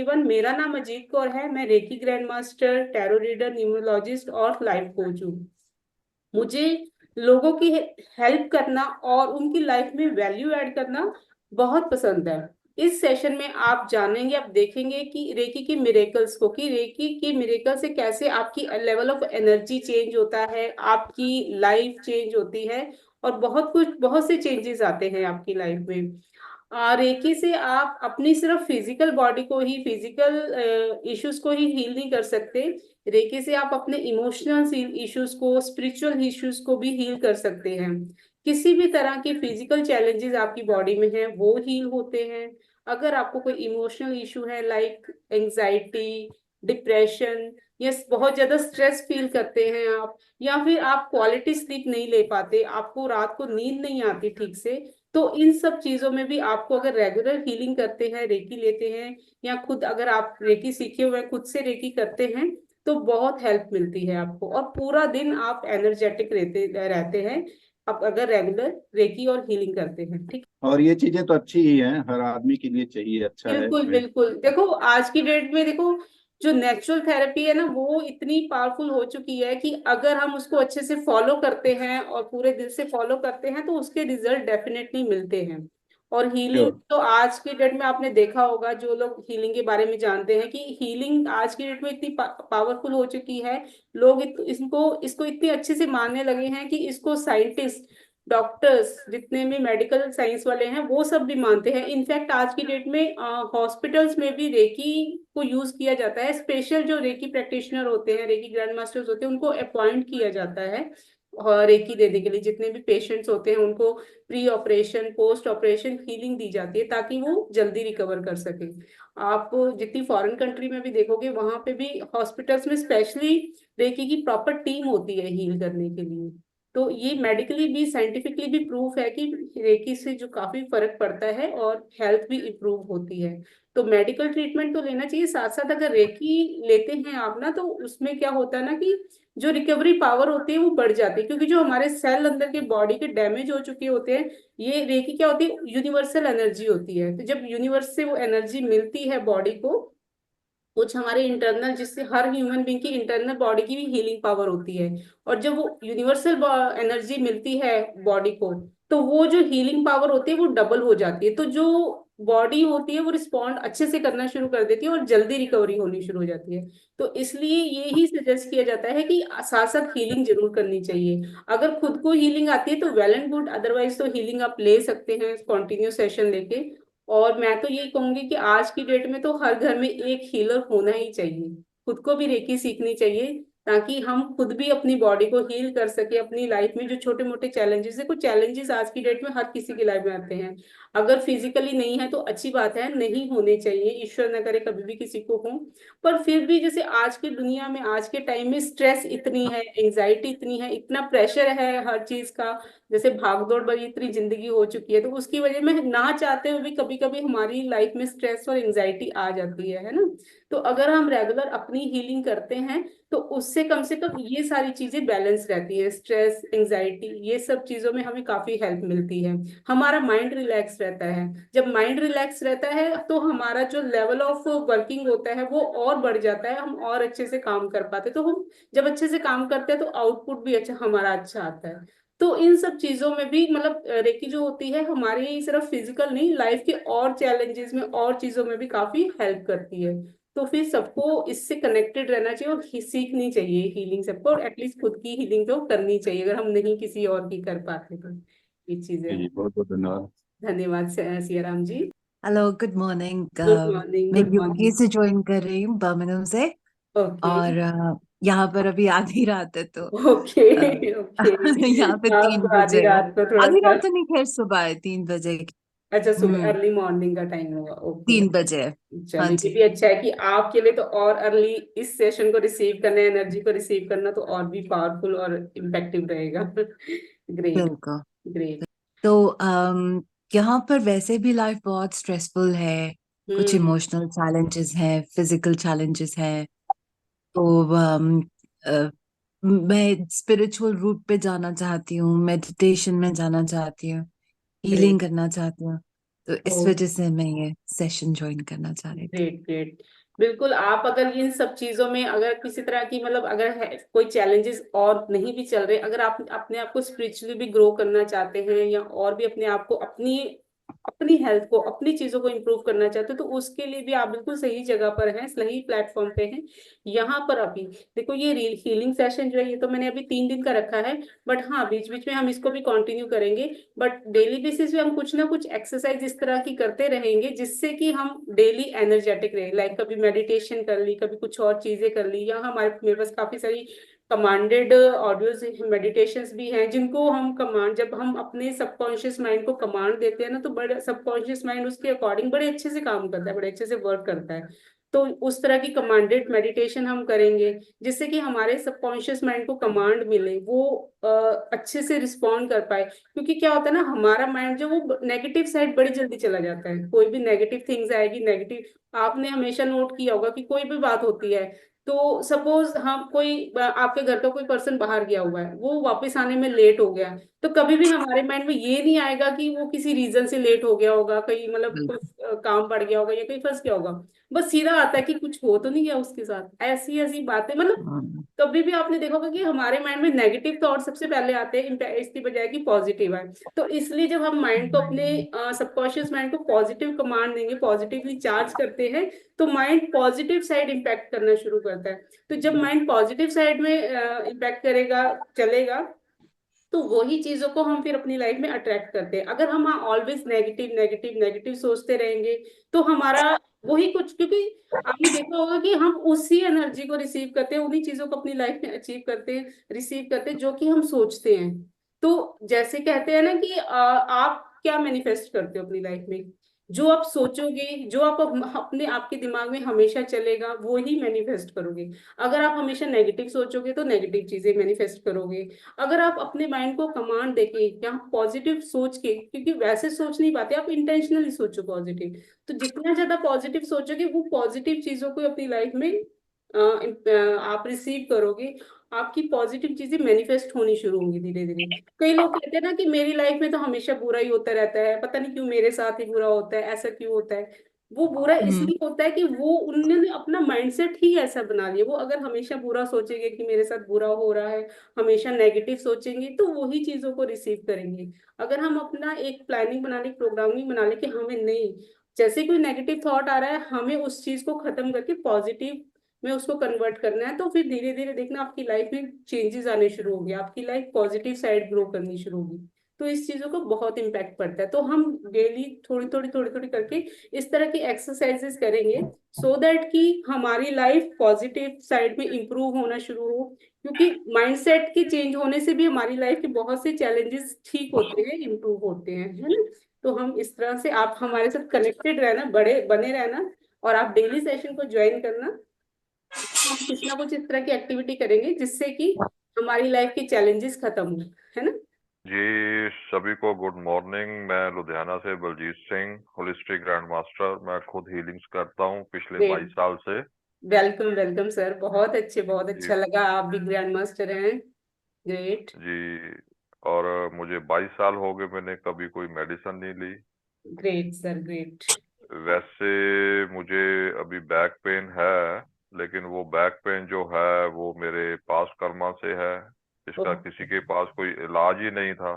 Everyone, मेरा नाम अजीत कौर है। मैं reiki grand master, tarot reader, numerologist और लाइफ कोच हूँ। मुझे लोगों की हेल्प करना और उनकी लाइफ में वैल्यू ऐड करना बहुत पसंद है। इस सेशन में आप जानेंगे, आप देखेंगे कि रेकी की मिरेकल्स को, कि रेकी की मिरेकल से कैसे आपकी लेवल ऑफ एनर्जी चेंज होता है, आपकी लाइफ चेंज होती है और बहुत कुछ, बहुत से चेंजेस आते हैं आपकी लाइफ में। रेकी से आप अपनी सिर्फ फिजिकल बॉडी को ही, फिजिकल इश्यूज को ही हील नहीं कर सकते। रेकी से आप अपने इमोशनल इश्यूज को, स्पिरिचुअल इश्यूज को भी हील कर सकते हैं। किसी भी तरह के फिजिकल चैलेंजेस आपकी बॉडी में हैं वो हील होते हैं। अगर आपको कोई इमोशनल इशू है, लाइक एंजाइटी, डिप्रेशन, या बहुत ज्यादा स्ट्रेस फील करते हैं आप, या फिर आप क्वालिटी स्लीप नहीं ले पाते, आपको रात को नींद नहीं आती ठीक से, तो इन सब चीजों में भी आपको अगर रेगुलर हीलिंग करते हैं, रेकी लेते हैं, या खुद अगर आप रेकी सीखे हुए हैं, खुद से रेकी करते हैं, तो बहुत हेल्प मिलती है आपको और पूरा दिन आप एनर्जेटिक रहते रहते हैं। आप अगर रेगुलर रेकी और हीलिंग करते हैं, ठीक। और ये चीजें तो अच्छी ही हैं, हर आदमी के लिए चाहिए, अच्छा है बिल्कुल इसमें। बिल्कुल, देखो आज की डेट में देखो, जो नेचुरल थेरेपी है ना, वो इतनी पावरफुल हो चुकी है कि अगर हम उसको अच्छे से फॉलो करते हैं और पूरे दिल से फॉलो करते हैं तो उसके रिजल्ट डेफिनेटली मिलते हैं। और हीलिंग श्योर। तो आज की डेट में आपने देखा होगा, जो लोग हीलिंग के बारे में जानते हैं, कि हीलिंग आज की डेट में इतनी पावरफुल हो चुकी है। लोग इसको इसको इतनी अच्छे से मानने लगे हैं कि इसको साइंटिस्ट, डॉक्टर्स, जितने भी मेडिकल साइंस वाले हैं वो सब भी मानते हैं। इनफैक्ट आज की डेट में हॉस्पिटल्स में भी रेकी को यूज किया जाता है। स्पेशल जो रेकी प्रैक्टिशनर होते हैं, रेकी ग्रैंड मास्टर्स होते हैं, उनको अपॉइंट किया जाता है और रेकी देने के लिए। जितने भी पेशेंट्स होते हैं उनको pre operation, post operation healing दी जाती है ताकि वो जल्दी रिकवर कर सके। आप जितनी फॉरेन कंट्री में भी देखोगे, वहां पे भी हॉस्पिटल्स में स्पेशली रेकी की प्रॉपर टीम होती है हील करने के लिए। तो ये मेडिकली भी, साइंटिफिकली भी प्रूफ है कि रेकी से जो काफी फर्क पड़ता है और हेल्थ भी इम्प्रूव होती है। तो मेडिकल ट्रीटमेंट तो लेना चाहिए, साथ साथ अगर रेकी लेते हैं आप ना, तो उसमें क्या होता है ना कि जो रिकवरी पावर होती है वो बढ़ जाती है, क्योंकि जो हमारे सेल अंदर के बॉडी के डैमेज हो चुके होते हैं, ये रेकी क्या होती है, यूनिवर्सल एनर्जी होती है। तो जब यूनिवर्स से वो एनर्जी मिलती है बॉडी को, कुछ हमारे इंटरनल, जिससे हर ह्यूमन बीइंग की इंटरनल बॉडी की भी हीलिंग पावर होती है, और जब वो यूनिवर्सल एनर्जी मिलती है बॉडी को, तो वो जो हीलिंग पावर होती है वो डबल हो जाती है। तो जो बॉडी होती है वो रिस्पॉन्ड अच्छे से करना शुरू कर देती है और जल्दी रिकवरी होनी शुरू हो जाती है। तो इसलिए ये ही सजेस्ट किया जाता है कि साथ साथ हीलिंग जरूर करनी चाहिए। अगर खुद को हीलिंग आती है तो वेल एंड गुड, अदरवाइज तो हीलिंग आप ले सकते हैं कॉन्टिन्यू सेशन लेके। और मैं तो यही कहूंगी कि आज की डेट में तो हर घर में एक हीलर होना ही चाहिए। खुद को भी रेकी सीखनी चाहिए ताकि हम खुद भी अपनी बॉडी को हील कर सके। अपनी लाइफ में जो छोटे मोटे चैलेंजेस है, कुछ चैलेंजेस आज की डेट में हर किसी की लाइफ में आते हैं। अगर फिजिकली नहीं है तो अच्छी बात है, नहीं होने चाहिए, ईश्वर न करे कभी भी किसी को हो। पर फिर भी जैसे आज की दुनिया में, आज के टाइम में स्ट्रेस इतनी है, एंजाइटी इतनी है, इतना प्रेशर है हर चीज का, जैसे भागदौड़ भरी इतनी जिंदगी हो चुकी है, तो उसकी वजह में ना चाहते हुए भी कभी कभी हमारी लाइफ में स्ट्रेस और एंजाइटी आ जाती है ना। तो अगर हम रेगुलर अपनी हीलिंग करते हैं तो उससे कम से कम ये सारी चीजें बैलेंस रहती है। स्ट्रेस, एंजाइटी, ये सब चीजों में हमें काफी हेल्प मिलती है। हमारा माइंड रिलैक्स रहता है। जब माइंड रिलैक्स रहता है तो हमारा जो लेवल ऑफ वर्किंग होता है वो और बढ़ जाता है, हम और अच्छे से काम कर पाते हैं। तो हम जब अच्छे से काम करते हैं तो आउटपुट भी अच्छा, हमारा अच्छा आता है। तो इन सब चीजों में भी मतलब रेकी जो होती है हमारी सिर्फ फिजिकल नहीं, लाइफ के और चैलेंजेस में और चीजों में भी काफी हेल्प करती है। तो फिर सबको इससे कनेक्टेड रहना चाहिए और सीखनी चाहिए हीलिंग सबको, और एटलीस्ट खुद की हीलिंग तो करनी चाहिए अगर हम नहीं किसी और की कर पाते तो। ये चीजें जी हैं। जी, बहुत बहुत धन्यवाद। धन्यवाद Siyaram ji. Hello, good morning. Good morning, मैं गुड यूके मॉर्निंग। से ज्वाइन कर रही हूँ, बर्मिंघम से। ओके। और यहाँ पर अभी आधी रात है, तो ओके। अ, ओके। यहाँ पे तीन आपको आधी बजे है। रात को थोड़ा आधी सा, रात तो नहीं, खैर सुबह है, 3 बजे। अच्छा सुबह हम्म। अर्ली मॉर्निंग का टाइम होगा, ओके। 3 बजे है। हाँ चलिए, ये जी। भी अच्छा है कि आपके लिए तो और अर्ली इस सेशन को रिसीव करना, एनर्जी को रिसीव करना तो और भी पावरफुल और इम्पैक्टिव रहेगा। ग्रेट। बिल्कुल। ग्रेट। तो यहाँ पर वैसे भी लाइफ बहुत स्ट्रेसफुल है। कुछ हम्म। इमोशनल चैलेंजेस हैं, फिजिकल चैलेंजेस हैं। तो अ, मैं स्पिरिचुअल रूट पे जाना चाहती हूँ, मेडिटेशन में जाना चाहती हूँ, हीलिंग ग्रेट। करना चाहती हूँ। तो इस वजह से मैं ये सेशन ज्वाइन करना चाह रही थी। Great great. बिल्कुल, आप अगर इन सब चीजों में अगर किसी तरह की मतलब अगर है कोई चैलेंजेस और नहीं भी चल रहे, अगर आप अपने आप को स्पिरिचुअली भी ग्रो करना चाहते हैं या और भी अपने आप को अपनी अपनी हेल्थ को अपनी चीजों को इम्प्रूव करना चाहते हो, तो उसके लिए भी आप बिल्कुल सही जगह पर हैं, सही प्लेटफॉर्म पे हैं। यहाँ पर अभी देखो, ये हीलिंग सेशन जो है ये तो मैंने अभी 3 दिन का रखा है, बट हाँ बीच बीच में हम इसको भी कंटिन्यू करेंगे। बट डेली बेसिस पे हम कुछ ना कुछ एक्सरसाइज इस तरह की करते रहेंगे जिससे कि हम डेली एनर्जेटिक रहे। लाइक कभी मेडिटेशन कर ली, कभी कुछ और चीजें कर ली, या हमारे मेरे पास काफी सारी कमांडेड ऑडियोज मेडिटेशंस भी हैं जिनको हम कमांड, जब हम अपने सबकॉन्शियस माइंड को कमांड देते हैं ना, तो बड़े सबकॉन्शियस माइंड उसके अकॉर्डिंग बड़े अच्छे से काम करता है, बड़े अच्छे से वर्क करता है। तो उस तरह की कमांडेड मेडिटेशन हम करेंगे जिससे कि हमारे सबकॉन्शियस माइंड को कमांड मिले, वो अच्छे से रिस्पॉन्ड कर पाए। क्योंकि क्या होता है ना, हमारा माइंड जो वो नेगेटिव साइड बड़ी जल्दी चला जाता है, कोई भी नेगेटिव थिंग्स आएगी नेगेटिव। आपने हमेशा नोट किया होगा कि कोई भी बात होती है, तो सपोज हम कोई आपके घर का कोई पर्सन बाहर गया हुआ है, वो वापस आने में लेट हो गया, तो कभी भी हमारे माइंड में ये नहीं आएगा कि वो किसी रीजन से लेट हो गया होगा, कहीं मतलब कोई बिल्कुल। काम पड़ गया होगा या कहीं फंस गया होगा। बस सीधा आता है कि कुछ हो तो नहीं गया उसके साथ, ऐसी ऐसी बातें मतलब। हम्म। कभी भी आपने देखा होगा कि हमारे माइंड में नेगेटिव थॉट सबसे पहले आते हैं इसकी बजाय कि पॉजिटिव है। तो इसलिए जब हम माइंड को अपने सबकॉन्शियस माइंड को पॉजिटिव कमांड देंगे, पॉजिटिवली चार्ज करते हैं, तो माइंड पॉजिटिव साइड इम्पैक्ट करना शुरू करता है। तो जब माइंड पॉजिटिव साइड में इम्पैक्ट करेगा, चलेगा, तो वही चीजों को हम फिर अपनी लाइफ में अट्रैक्ट करते हैं। अगर हम ऑलवेज नेगेटिव नेगेटिव नेगेटिव सोचते रहेंगे, तो हमारा वही कुछ, क्योंकि आपने देखा होगा कि हम उसी एनर्जी को रिसीव करते हैं, उन्हीं चीजों को अपनी लाइफ में अचीव करते हैं, रिसीव करते हैं जो कि हम सोचते हैं। तो जैसे कहते हैं ना कि आप क्या मैनिफेस्ट करते हो अपनी लाइफ में, जो आप सोचोगे, जो आप अपने आपके दिमाग में हमेशा चलेगा वो ही मैनिफेस्ट करोगे। अगर आप हमेशा नेगेटिव सोचोगे तो नेगेटिव चीजें मैनिफेस्ट करोगे। अगर आप अपने माइंड को कमांड देके या पॉजिटिव सोच के, क्योंकि वैसे सोच नहीं पाते, आप इंटेंशनली सोचो पॉजिटिव, तो जितना ज्यादा पॉजिटिव सोचोगे वो पॉजिटिव चीजों को अपनी लाइफ में आप रिसीव करोगे। आपकी पॉजिटिव चीजें मैनिफेस्ट होनी शुरू होंगी धीरे धीरे। कई लोग कहते हैं ना कि मेरी लाइफ में तो हमेशा बुरा ही होता रहता है, पता नहीं क्यों मेरे साथ ही बुरा होता है, ऐसा क्यों होता है। वो बुरा हम्म। इसलिए होता है कि वो उन्होंने अपना माइंडसेट ही ऐसा बना लिया। वो अगर हमेशा बुरा सोचेंगे कि मेरे साथ बुरा हो रहा है, हमेशा नेगेटिव सोचेंगे, तो वही चीजों को रिसीव करेंगे। अगर हम अपना एक प्लानिंग बना ले, प्रोग्रामिंग बना ले कि हमें नहीं, जैसे कोई नेगेटिव थॉट आ रहा है हमें उस चीज को खत्म करके पॉजिटिव में उसको कन्वर्ट करना है, तो फिर धीरे धीरे देखना आपकी लाइफ में चेंजेस आने शुरू होंगे, आपकी लाइफ पॉजिटिव साइड ग्रो करनी शुरू होगी। तो इस चीजों को बहुत इम्पैक्ट पड़ता है। तो हम डेली थोड़ी थोड़ी करके इस तरह की एक्सरसाइजेस करेंगे, सो दैट कि हमारी लाइफ पॉजिटिव साइड में इंप्रूव होना शुरू हो। क्योंकि माइंडसेट के चेंज होने से भी हमारी लाइफ के बहुत से चैलेंजेस ठीक होते हैं, इम्प्रूव होते हैं, है ना। तो हम इस तरह से, आप हमारे साथ कनेक्टेड रहना, बड़े बने रहना, और आप डेली सेशन को ज्वाइन करना। हम कुछ ना कुछ इस तरह की एक्टिविटी करेंगे जिससे कि हमारी लाइफ के चैलेंजेस खत्म हो, है ना। जी सभी को गुड मॉर्निंग। मैं लुधियाना से Baljeet Singh, holistic grand master. मैं खुद हीलिंग्स करता हूँ पिछले 22 ग्रेट। साल से। वेलकम वेलकम सर, बहुत अच्छे, बहुत जी अच्छा लगा, आप भी ग्रैंड मास्टर हैं। ग्रेट। जी। और मुझे 22 साल हो गए, मैंने कभी कोई मेडिसिन नहीं ली। Great sir, great. वैसे मुझे अभी बैक पेन है, लेकिन वो बैक पेन जो है वो मेरे पास कर्मा से है। इसका किसी के पास कोई इलाज ही नहीं था,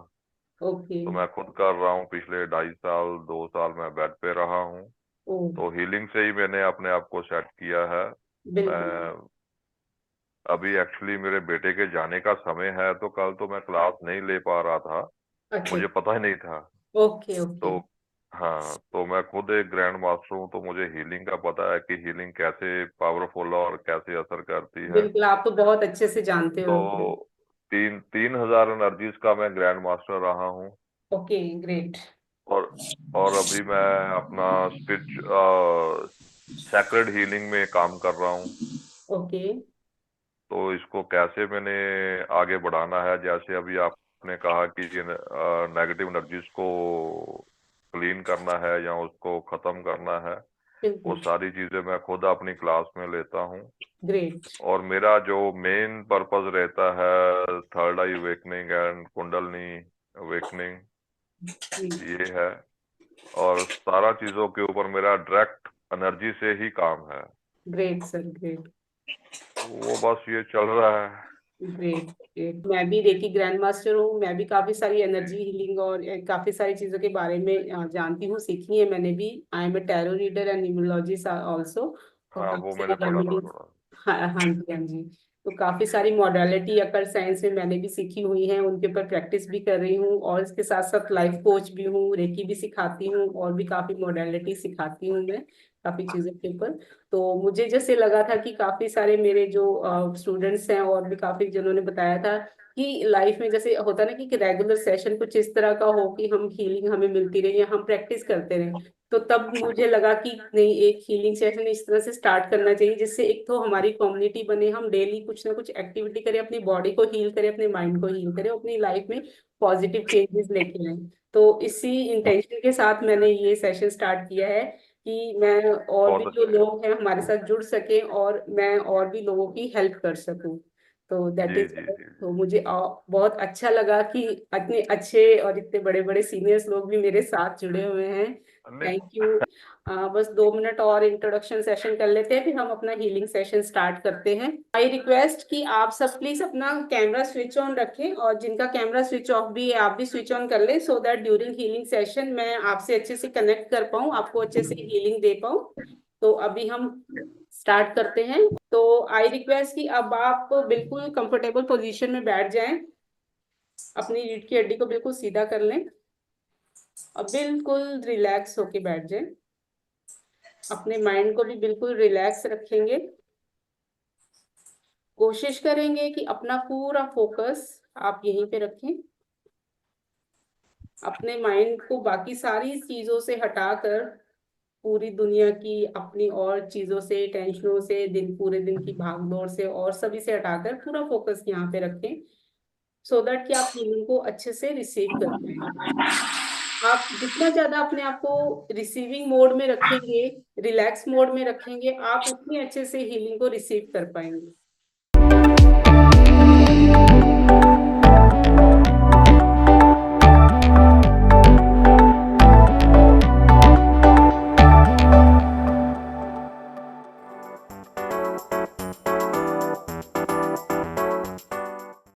ओके। तो मैं खुद कर रहा हूँ। पिछले 2.5 साल 2 साल मैं बेड पे रहा हूँ, ओ। तो हीलिंग से ही मैंने अपने आप को सेट किया है। मैं बिल्कुल। अभी एक्चुअली मेरे बेटे के जाने का समय है, तो कल तो मैं क्लास नहीं ले पा रहा था, अच्छा। मुझे पता ही नहीं था। Okay okay. तो हाँ, तो मैं खुद एक ग्रैंड मास्टर हूँ, तो मुझे हीलिंग का पता है कि हीलिंग कैसे पावरफुल और कैसे असर करती है। बिल्कुल, आप तो बहुत अच्छे से जानते तो हो। 3,000 एनर्जीज का मैं ग्रैंड मास्टर रहा हूँ। ओके। ग्रेट। और और अभी मैं अपना सैक्रेड हीलिंग में काम कर रहा हूँ। ओके। तो इसको कैसे मैंने आगे बढ़ाना है, जैसे अभी आपने कहा कि नेगेटिव एनर्जीज को क्लीन करना है या उसको खत्म करना है, वो बिल्कुल। सारी चीजें मैं खुद अपनी क्लास में लेता हूँ। ग्रेट। और मेरा जो मेन पर्पस रहता है third eye awakening and kundalini awakening, जी। ये है। और सारा चीजों के ऊपर मेरा डायरेक्ट एनर्जी से ही काम है। Great sir, great. वो बस ये चल रहा है। Great great. मैं भी रेकी ग्रैंड मास्टर हूँ। मैं भी काफी सारी एनर्जी हीलिंग और काफी सारी चीजों के बारे में जानती हूँ, सीखी है मैंने भी। I am a tarot reader and numerologist also. और हाँ, काफी वो मैंने सारी पढ़ा था रेमेडीज। थोड़ा। हाँ हाँ जी, हाँ जी। तो काफी सारी मॉडलिटी अकल साइंस में मैंने भी सीखी हुई है, उनके ऊपर प्रैक्टिस भी कर रही हूँ, और इसके साथ साथ लाइफ कोच भी हूँ, रेकी भी सिखाती हूँ, और भी काफी मॉडलिटी सिखाती हूँ मैं, काफी चीजों के ऊपर। तो मुझे जैसे लगा था कि काफी सारे मेरे जो स्टूडेंट्स हैं और भी काफी जिन्होंने बताया था कि लाइफ में जैसे होता है ना कि रेगुलर सेशन कुछ इस तरह का हो कि हम हीलिंग हमें मिलती रहे या हम प्रैक्टिस करते रहें। तो तब मुझे लगा कि नहीं, एक हीलिंग सेशन इस तरह से स्टार्ट करना चाहिए जिससे एक तो हमारी कम्युनिटी बने, हम डेली कुछ ना कुछ एक्टिविटी करें, अपनी बॉडी को हील करें, अपने माइंड को हील करें, अपनी लाइफ में पॉजिटिव चेंजेस लेके आए। तो इसी इंटेंशन के साथ मैंने ये सेशन स्टार्ट किया है कि मैं और भी बहुत जो अच्छे। लोग हैं हमारे साथ जुड़ सके और मैं और भी लोगों की हेल्प कर सकूं। तो दैट जी इज। जी जी तो जी। मुझे बहुत अच्छा लगा कि इतने अच्छे और इतने बड़े बड़े सीनियर्स लोग भी मेरे साथ जुड़े हुए हैं। नहीं, थैंक यू। बस 2 मिनट और इंट्रोडक्शन सेशन कर लेते हैं, फिर हम अपना हीलिंग सेशन स्टार्ट करते हैं। आई रिक्वेस्ट कि आप सब प्लीज अपना कैमरा स्विच ऑन रखें, और जिनका कैमरा स्विच ऑफ भी है आप भी स्विच ऑन कर लें, so that during healing session मैं आपसे अच्छे से कनेक्ट कर पाऊँ, आपको अच्छे से हीलिंग दे पाऊँ। तो अभी हम स्टार्ट करते हैं। तो आई रिक्वेस्ट कि अब आप बिल्कुल कंफर्टेबल पोजीशन में बैठ जाएं, अपनी रीढ़ की हड्डी को बिल्कुल सीधा कर लें और बिल्कुल रिलैक्स होके बैठ जाएं। अपने माइंड को भी बिल्कुल रिलैक्स रखेंगे। कोशिश करेंगे कि अपना पूरा फोकस आप यहीं पे रखें, अपने माइंड को बाकी सारी चीजों से हटाकर, पूरी दुनिया की अपनी और चीजों से, टेंशनों से, दिन पूरे दिन की भागदौड़ से और सभी से हटाकर पूरा फोकस यहाँ पे रखें, सो दैट कि आप फीलिंग को अच्छे से रिसीव कर पाए। आप जितना ज्यादा अपने आप को रिसीविंग मोड में रखेंगे, रिलैक्स मोड में रखेंगे, आप उतनी अच्छे से हीलिंग को रिसीव कर पाएंगे।